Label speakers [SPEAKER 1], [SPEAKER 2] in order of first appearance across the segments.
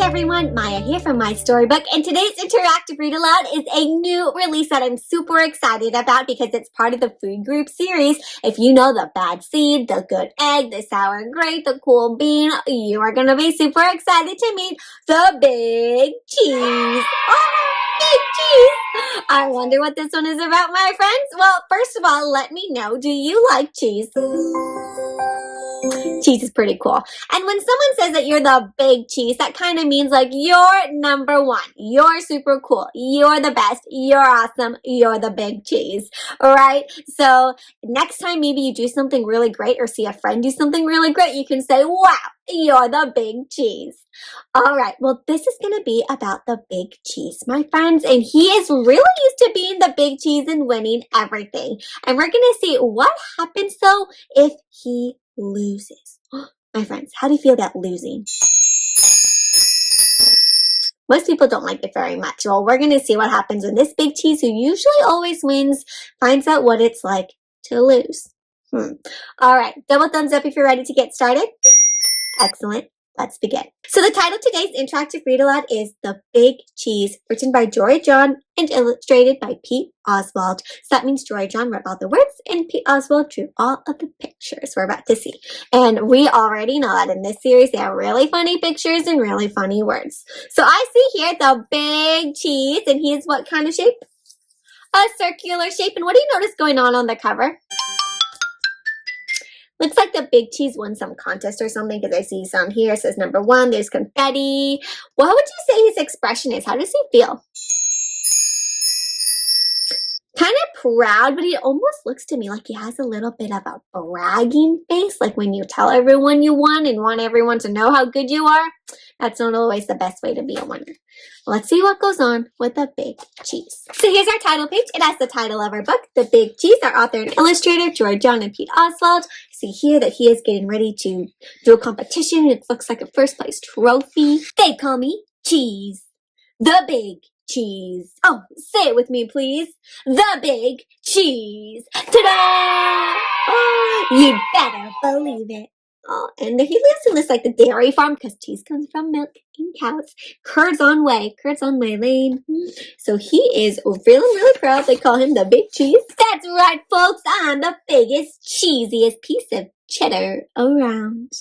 [SPEAKER 1] Hey everyone, Maya here from My Storybook, and today's interactive read aloud is a new release that I'm super excited about because it's part of the food group series. If you know the bad seed, the good egg, the sour grape, the cool bean, you are going to be super excited to meet the big cheese. Oh, big cheese! I wonder what this one is about, my friends. Well, first of all, let me know, do you like cheese? Cheese is pretty cool. And when someone says that you're the big cheese, that kind of means like you're number one. You're super cool. You're the best. You're awesome. You're the big cheese. All right? So next time maybe you do something really great or see a friend do something really great, you can say, wow, you're the big cheese. All right. Well, this is going to be about the big cheese, my friends. And he is really used to being the big cheese and winning everything. And we're going to see what happens though if he loses. My friends, how do you feel about losing? Most people don't like it very much. Well, we're going to see what happens when this big cheese, who usually always wins, finds out what it's like to lose. All right, double thumbs up if you're ready to get started. Excellent. Let's begin. So the title of today's interactive read aloud is The Big Cheese, written by Jory John and illustrated by Pete Oswald. So that means Jory John wrote all the words and Pete Oswald drew all of the pictures we're about to see. And we already know that in this series, they have really funny pictures and really funny words. So I see here the big cheese, and he's what kind of shape? A circular shape. And what do you notice going on the cover? Looks like the big cheese won some contest or something because I see some here. It says number 1, there's confetti. What would you say his expression is? How does he feel? Kind of proud, but he almost looks to me like he has a little bit of a bragging face, like when you tell everyone you won and want everyone to know how good you are. That's not always the best way to be a winner. Let's see what goes on with the big cheese. So here's our title page. It has the title of our book, The Big Cheese. Our author and illustrator, Jory John and Pete Oswald. See here that he is getting ready to do a competition. It looks like a first place trophy. They call me Cheese. The Big Cheese. Oh, say it with me, please. The Big Cheese. Ta-da! Oh, you'd better believe it. Oh, and he lives in this like the dairy farm because cheese comes from milk and cows. Curds on way lane. So he is really proud. They call him the big cheese. That's right, folks. I'm the biggest, cheesiest piece of cheddar around.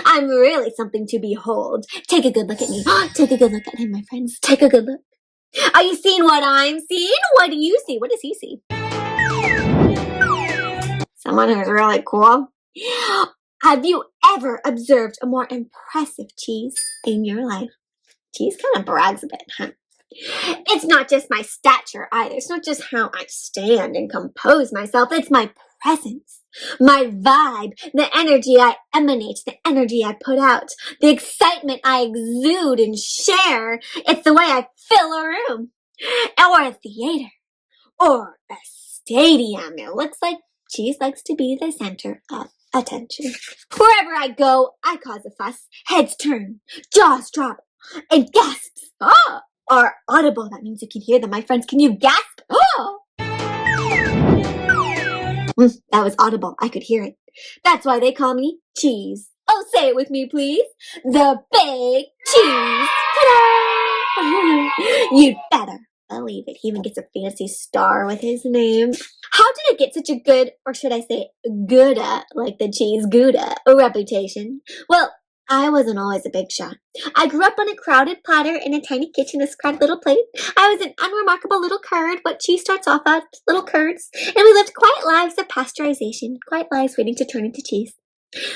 [SPEAKER 1] I'm really something to behold. Take a good look at me. Take a good look at him, my friends. Take a good look. Are you seeing what I'm seeing? What do you see? What does he see? Someone who's really cool. Have you ever observed a more impressive cheese in your life? Cheese kind of brags a bit, huh? It's not just my stature either. It's not just how I stand and compose myself. It's my presence, my vibe, the energy I emanate, the energy I put out, the excitement I exude and share. It's the way I fill a room or a theater or a stadium. It looks like cheese likes to be the center of attention. Wherever I go, I cause a fuss. Heads turn, jaws drop, and gasps are audible. That means you can hear them. My friends, can you gasp? That was audible. I could hear it. That's why they call me Cheese. Oh, say it with me, please. The Big Cheese. Ta-da! You'd better believe it. He even gets a fancy star with his name. How did it get such a good, or should I say Gouda, like the cheese Gouda, reputation? Well, I wasn't always a big shot. I grew up on a crowded platter in a tiny kitchen, a scrubbed little plate. I was an unremarkable little curd, what cheese starts off as, little curds. And we lived quiet lives of pasteurization, quiet lives waiting to turn into cheese.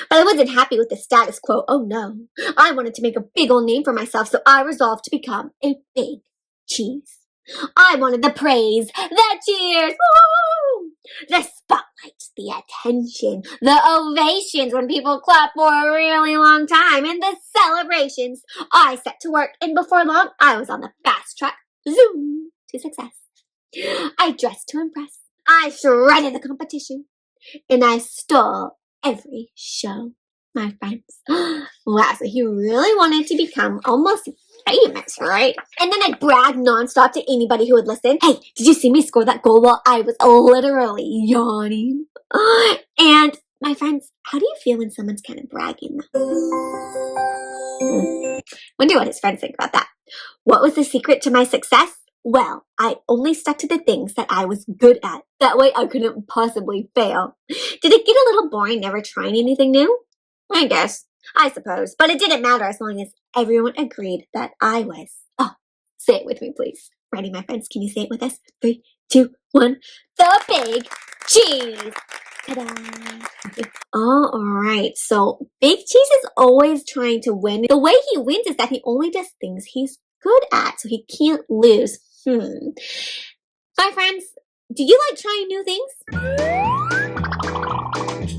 [SPEAKER 1] But I wasn't happy with the status quo. Oh no. I wanted to make a big old name for myself, so I resolved to become a big cheese. I wanted the praise, the cheers, woo! The spotlight, the attention, the ovations when people clap for a really long time, and the celebrations. I set to work, and before long, I was on the fast track, zoom, to success. I dressed to impress. I shredded the competition, and I stole every show, my friends. Wow, so he really wanted to become almost famous, right? And then I'd brag nonstop to anybody who would listen. Hey, did you see me score that goal? Well, I was literally yawning. And my friends, how do you feel when someone's kind of bragging? Wonder what his friends think about that. What was the secret to my success? Well, I only stuck to the things that I was good at. That way I couldn't possibly fail. Did it get a little boring never trying anything new? I guess. I suppose. But it didn't matter as long as everyone agreed that I was. Oh, say it with me, please. Ready, my friends? Can you say it with us? 3, 2, 1. The Big Cheese! Ta-da! All right, so Big Cheese is always trying to win. The way he wins is that he only does things he's good at, so he can't lose. My friends, do you like trying new things?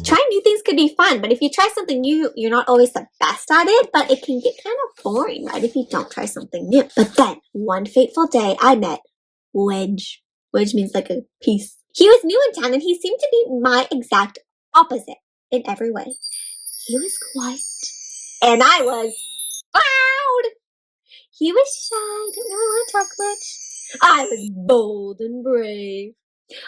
[SPEAKER 1] Trying new things could be fun, but if you try something new, you're not always the best at it, but it can get kind of boring, right, if you don't try something new. But then, one fateful day, I met Wedge. Wedge means like a piece. He was new in town, and he seemed to be my exact opposite in every way. He was quiet, and I was loud. He was shy, didn't really want to talk much. I was bold and brave.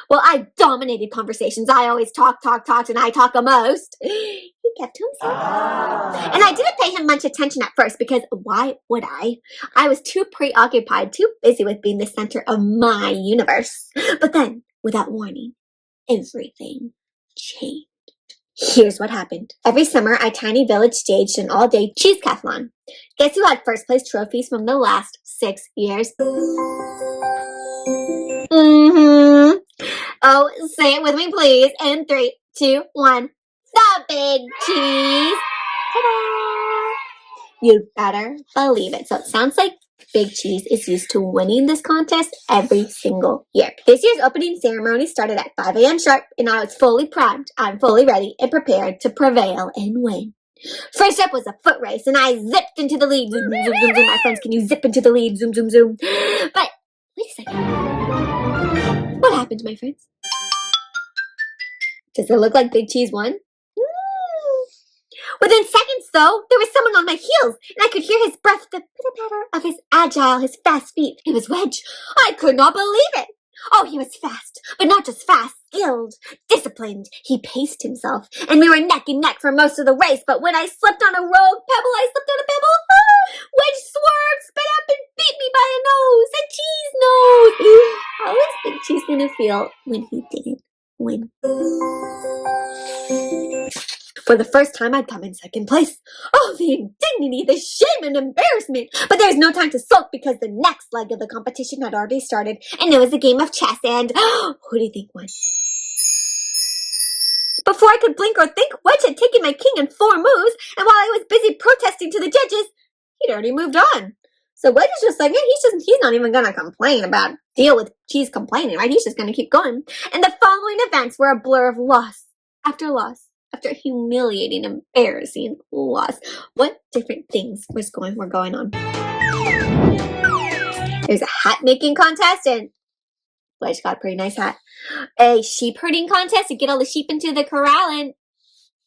[SPEAKER 1] Well, I dominated conversations. I always talked, and I talk the most. He kept to himself. And I didn't pay him much attention at first because why would I? I was too preoccupied, too busy with being the center of my universe. But then, without warning, everything changed. Here's what happened. Every summer, our tiny village staged an all-day cheesecathlon. Guess who had first-place trophies from the last 6 years? Oh, say it with me, please. In 3, 2, 1. The Big Cheese! Ta-da! You better believe it. So it sounds like Big Cheese is used to winning this contest every single year. This year's opening ceremony started at 5 a.m. sharp, and I was fully primed. I'm fully ready and prepared to prevail and win. First up was a foot race, and I zipped into the lead. Zoom, zoom, zoom, zoom. My friends, can you zip into the lead? Zoom, zoom, zoom. But wait a second. What happened, my friends? Does it look like Big Cheese won? Within seconds, though, there was someone on my heels, and I could hear his breath, the pitter-patter of his agile, his fast feet. It was Wedge. I could not believe it. Oh, he was fast, but not just fast, skilled, disciplined. He paced himself, and we were neck and neck for most of the race, but when I slipped on a rogue pebble, Wedge swerved, spit up, and beat me by a nose, a cheese nose. How was Big Cheese gonna feel when he didn't win? For the first time, I'd come in second place. Oh, the indignity, the shame, and embarrassment. But there was no time to sulk because the next leg of the competition had already started, and it was a game of chess, and who do you think won? Before I could blink or think, Wedge had taken my king in 4 moves, and while I was busy protesting to the judges, he'd already moved on. So Wedge is just like, yeah, he's not even going to complain about deal with Cheese complaining, right? He's just going to keep going. And the following events were a blur of loss after loss. After humiliating, embarrassing loss. What different things were going on? There's a hat making contest, and Wedge got a pretty nice hat. A sheep herding contest to get all the sheep into the corral, and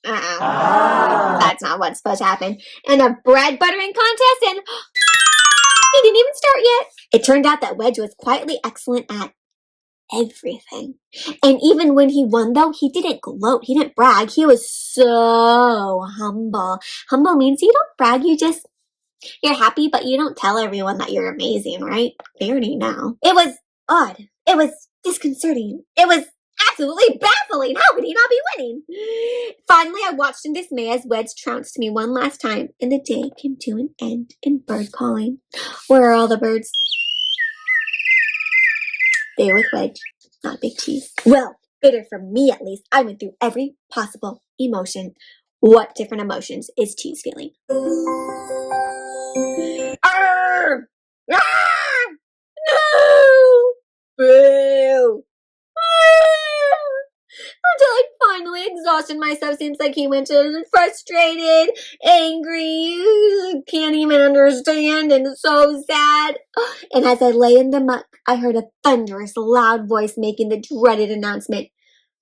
[SPEAKER 1] that's not what's supposed to happen. And a bread buttering contest, and he didn't even start yet. It turned out that Wedge was quietly excellent at everything. And even when he won, though, he didn't gloat. He didn't brag. He was so humble. Humble means you don't brag. You're happy, but you don't tell everyone that you're amazing, right? They already know. It was odd. It was disconcerting. It was absolutely baffling. How could he not be winning? Finally, I watched in dismay as Wedge trounced me one last time, and the day came to an end in bird calling. Where are all the birds? They were with Wedge, not Big Cheese. Well, bitter for me at least, I went through every possible emotion. What different emotions is Cheese feeling? Arr! Ah! No! Boo! Until I finally exhausted myself. Seems like he went to frustrated, angry, can't even understand, and so sad. And as I lay in the muck, I heard a thunderous, loud voice making the dreaded announcement.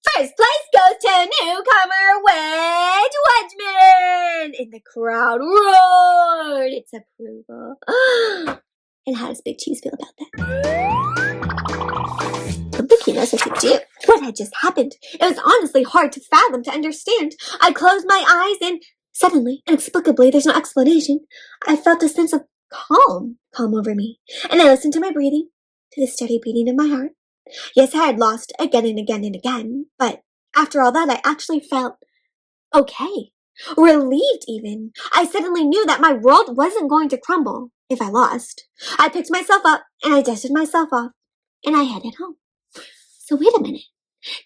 [SPEAKER 1] First place goes to newcomer Wedge Wedgman! And the crowd roared its approval. And how does Big Cheese feel about that? I don't think he knows what to do. What had just happened? It was honestly hard to fathom, to understand. I closed my eyes and suddenly, inexplicably, there's no explanation, I felt a sense of calm come over me, and I listened to my breathing, to the steady beating of my heart. Yes, I had lost again and again and again, but after all that, I actually felt okay. Relieved, even. I suddenly knew that my world wasn't going to crumble if I lost. I picked myself up, and I dusted myself off, and I headed home. So wait a minute.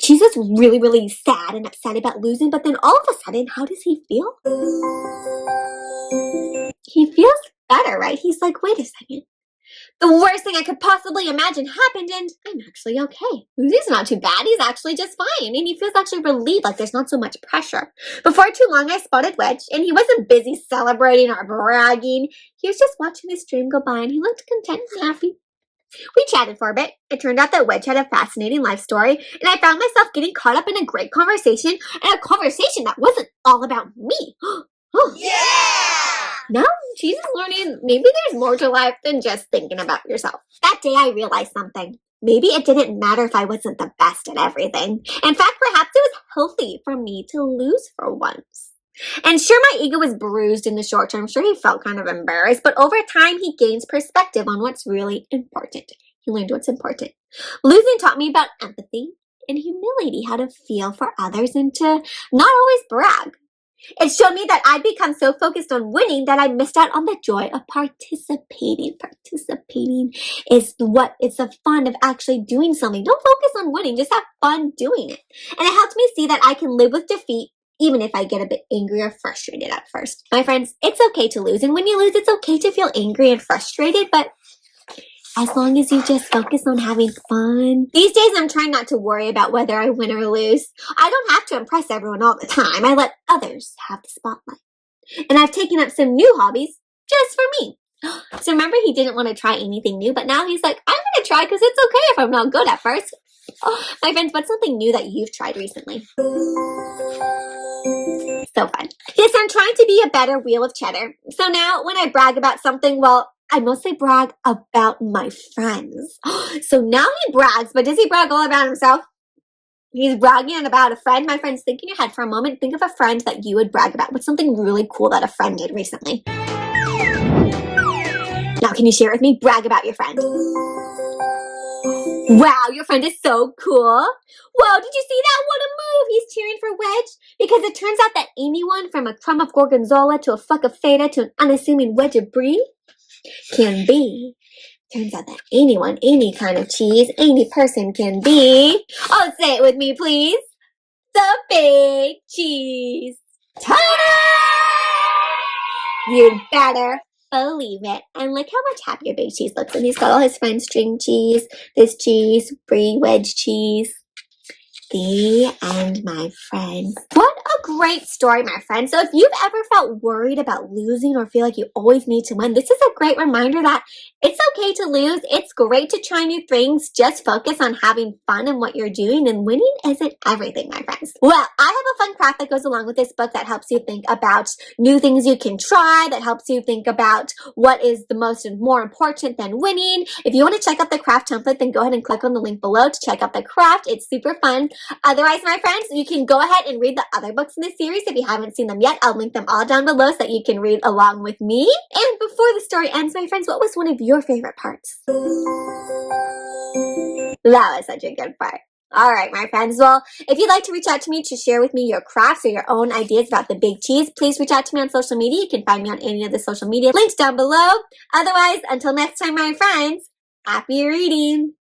[SPEAKER 1] Cheese is really, really sad and upset about losing, but then all of a sudden, how does he feel? He feels better, right? He's like, wait a second. The worst thing I could possibly imagine happened, and I'm actually okay. He's not too bad. He's actually just fine, and he feels actually relieved, like there's not so much pressure. Before too long, I spotted Wedge, and he wasn't busy celebrating or bragging. He was just watching his dream go by, and he looked content and happy. We chatted for a bit. It turned out that Wedge had a fascinating life story, and I found myself getting caught up in a great conversation, and a conversation that wasn't all about me.
[SPEAKER 2] Yeah!
[SPEAKER 1] Now she's learning maybe there's more to life than just thinking about yourself. That day I realized something. Maybe it didn't matter if I wasn't the best at everything. In fact, perhaps it was healthy for me to lose for once. And sure, my ego was bruised in the short term. Sure, he felt kind of embarrassed, but over time, he gains perspective on what's really important. He learned what's important. Losing taught me about empathy and humility, how to feel for others and to not always brag. It showed me that I'd become so focused on winning that I missed out on the joy of participating. Participating is the fun of actually doing something. Don't focus on winning, just have fun doing it. And it helped me see that I can live with defeat even if I get a bit angry or frustrated at first. My friends, it's okay to lose. And when you lose, it's okay to feel angry and frustrated, but as long as you just focus on having fun. These days, I'm trying not to worry about whether I win or lose. I don't have to impress everyone all the time. I let others have the spotlight. And I've taken up some new hobbies just for me. So remember, he didn't want to try anything new, but now he's like, I'm going to try because it's okay if I'm not good at first. Oh, my friends, what's something new that you've tried recently? So fun. Yes, I'm trying to be a better wheel of cheddar. So now when I brag about something, well, I mostly brag about my friends. So now he brags, but does he brag all about himself? He's bragging about a friend. My friends, think in your head for a moment. Think of a friend that you would brag about. What's something really cool that a friend did recently? Now, can you share with me? Brag about your friend. Wow, your friend is so cool. Whoa, did you see that? What a move. He's cheering for Wedge. Because it turns out that anyone from a crumb of gorgonzola to a fuck of feta to an unassuming wedge of brie can be. Turns out that anyone, any kind of cheese, any person can be. Oh, say it with me, please. The big cheese. Ta-da! You'd better believe it. And look how much happier Big Cheese looks. And he's got all his fine string cheese, this cheese, brie, wedge cheese. The and my friends. What a great story, my friends. So if you've ever felt worried about losing or feel like you always need to win, this is a great reminder that it's okay to lose. It's great to try new things. Just focus on having fun in what you're doing, and winning isn't everything, my friends. Well, I have a fun craft that goes along with this book that helps you think about new things you can try, that helps you think about what is the most and more important than winning. If you want to check out the craft template, then go ahead and click on the link below to check out the craft. It's super fun. Otherwise, my friends, you can go ahead and read the other books in this series if you haven't seen them yet. I'll link them all down below so that you can read along with me. And before the story ends, my friends, what was one of your favorite parts? That was such a good part. All right, my friends. Well, if you'd like to reach out to me to share with me your crafts or your own ideas about the big cheese, please reach out to me on social media. You can find me on any of the social media links down below. Otherwise, until next time, my friends, happy reading.